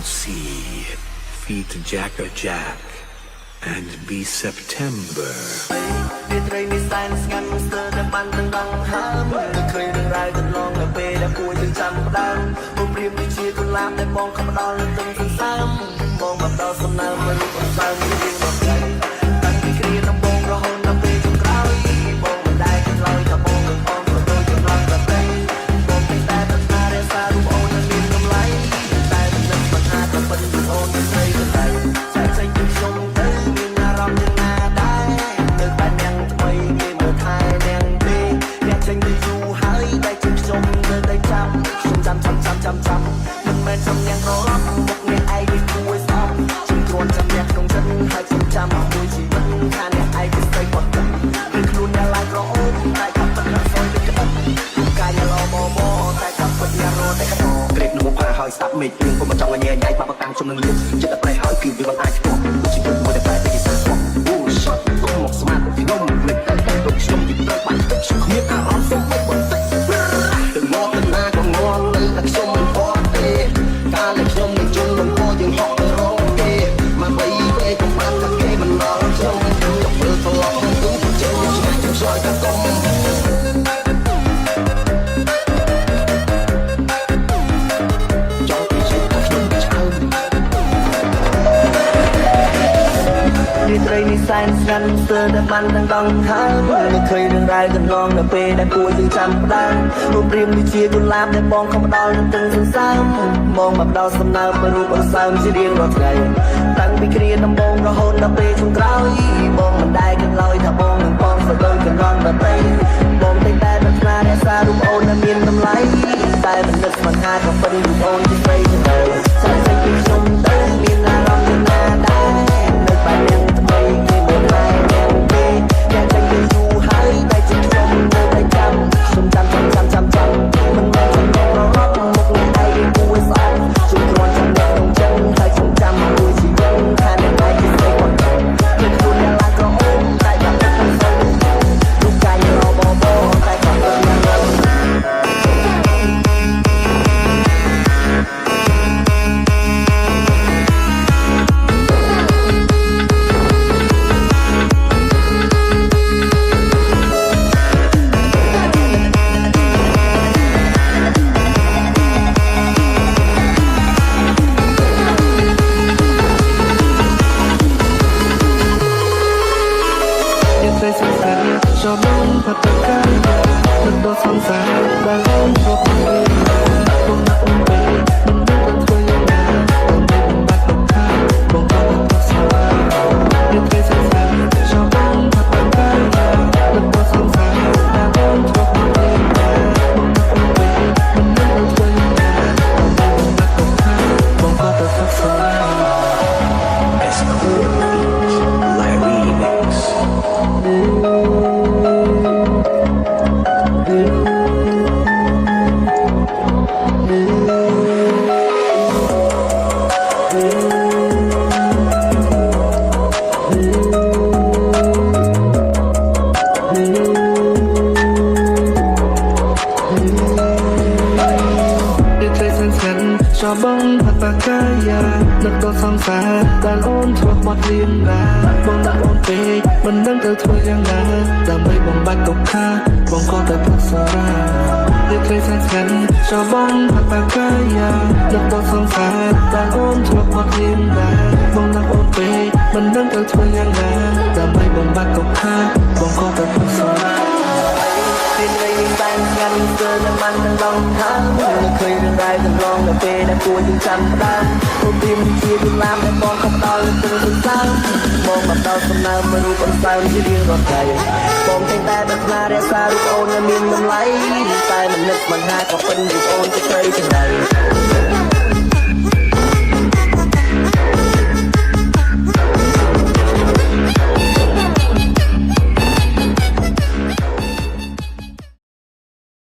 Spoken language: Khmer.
see feet Jack or Jack and be September វាត្រីនេះសែនស្ងាត់ស្ទើរតែបានទាំងដងហើមឃើញរឿងរ៉ាវកន្លងនៅពេលដែលគួរយើងចាំផ្ដើមពុំព្រៀមដូចជាកុលាបដែលបងខំផ្ដល់នឹងទឹកសន្សើមបងមកដល់សំណើមមករូបអង្សើមជារៀងមកថ្ងៃតាំងពីគ្រាដំបងរហូតដល់ពេលចុងក្រោយបងមិនដែលគិតឡើយថាបងនឹងបងក៏ដូចចម្លងតែតែបងតែប្រាថ្នារក្សារូបអូននៅមានតម្លៃតែមិននឹកមិនថាក៏ពិតរូបអូនមិនស្រីទៅតែចែកចេញពីខ្ញុំទៅមានអារម្មណ៍យ៉ាងណាដែរនៅបែបយ៉ាងថ្មីគេមើលថែយ៉ាងទេអ្នកចេញទៅយូរហើយតែជាខ្ញុំនៅតែចាំមិនមែនសំយ៉ាងរត់មុខអ្នកឯងនេះគួរស្អប់ខ្ញុំគ្រាន់ចាំអ្នកក្នុងចិត្តហើយខ្ញុំចាំមកមួយជីវិតថាអ្នកឯងគឺស្រីគាត់ទៅគឺខ្លួនអ្នកឡើងក្រអូបតែកាប់ពិតនឹងសយទៅក្បិតរូបកាយអ្នកល្អមកតែកាប់ពិតអ្នករត់តែក្បិតក្រេបនៅមុខផាហើយស្ដាប់មេឃរឿងពុំមិនចង់ឲ្យញ៉ៃញ៉ៃបាក់តាំងជុំនឹងលៀបចិត្តតែប្រៃហើយគឺវាមិនអាចឆ្ពោះជីវិតមួយតែប្រែទៅជាសាស្ត្រអូឈប់គុំមកស្មាតខ្ញុំមិនតែដូចខ្ញុំទីត្រូវបាញ់ទឹកខ្ញុំគ្មានអារម្មណ៍សុំមិនបន្តិចទៅមកទៅណាក៏ងល់លើតែខ្ញុំមិនអត់ទេកាលដែលខ្ញុំនឹងជុំនឹងពោយើងហក់ទៅរងគេមកបីទេកុំបានថាគេមិនដល់ខ្ញុំចង់មើលត្រឡប់ទៅទូចេញឆ្ងាយខ្ញុំឆ្លើយតែកុំរាត្រីនេះសែនស្ងាត់ស្ទើរតែបានទាំងដងហើមមិនឃើញរឿងរ៉ាវកន្លងនៅពេលដែលគួរយើងចាំផ្ដើមរូបព្រាមដូចជាកុលាបដែលបងខំផ្ដល់នឹងទឹកសន្សើមបងមកផ្ដល់សំណើមមករូបអង្សើមជារៀងរាល់ថ្ងៃតាំងពីគ្រាដំបងរហូតដល់ពេលចុងក្រោយបងមិនដែលគិតឡើយថាបងនឹងបងស្ទើរកន្លងដល់ពេលបងតែប្រាថ្នារក្សារូបអូននៅមានតម្លៃតែមិននឹកមិនថាក៏ពិតរូបអូនជាស្រីទៅចាស់ចេញពីខ្ញុំទៅមានអារម្មណ៍យ៉ាងណាដែរនៅបែបយ៉ាងថ្មីគេមើលតែយ៉ាងទេអ្នកចេញទៅយូរហើយតែជាខ្ញុំនៅតែចាំខ្ញុំចាំមិនមែនសំឡេងរត់មុខអ្នកឯងគួរស្អប់ខ្ញុំគ្រាន់ចាំអ្នកក្នុងចិត្តហើយខ្ញុំចាំមួយជីវិតថាអ្នកឯងជាស្រីគាត់ទៅគឺខ្លួនអ្នកឡើងក្រអូបតែចាំតែខ្ញុំសូវរូបកាយរបបតែគាត់ទៅយ៉ាងណាชอบมันพัดไปไกลมันโดนสงสารบางคนชอบมันเลยบางคนไปมันดูเป็นตัวอย่างนั้นบางทีมันบัดตกข้างบางคนก็สบายเรื่องเคยสงสารชอบมันพัดไปไกลมันโดนสงสารบางคนชอบมันเลยบางคนไปมันดูเป็นตัวอย่างนั้นบางทีมันบัดตกข้างบางคนก็สบาย ชอบบังผัดปากกายานึกตัวสองสาการโอนทั่วหมดเรียงรายบงละโอนเปมันนั่งเธอทั่วยังไงแต่ไม่บังบัดตกค่าบงก็แต่พักสราเรียกเคยแสนชอบบังผัดปากกายานึกตัวสองสาการโอนทั่วหมดเรียงรายบงละโอนเปมันนั่งเธอทั่วยังไงแต่ไม่บังบัดตกค่าบงก็แต่พักสราเป็นไรแต่งงานเจอแล้วมันต้องลองทำไม่เคยเรื่องใดต้องลองแต่เป็นแต่กลัวยังจำได้ผมพิมพ์ที่ดูลามแต่มองคำตอบตื่นซ้ำมองแบบเราสำนักมาดูคนฟังที่เรียนรอดใจผมแต่งแต่แบบนาเรศารูปโอนและมีน้ำไหลแต่มันนึกมันหาก็เป็นรูปโอนจะเคยจังไร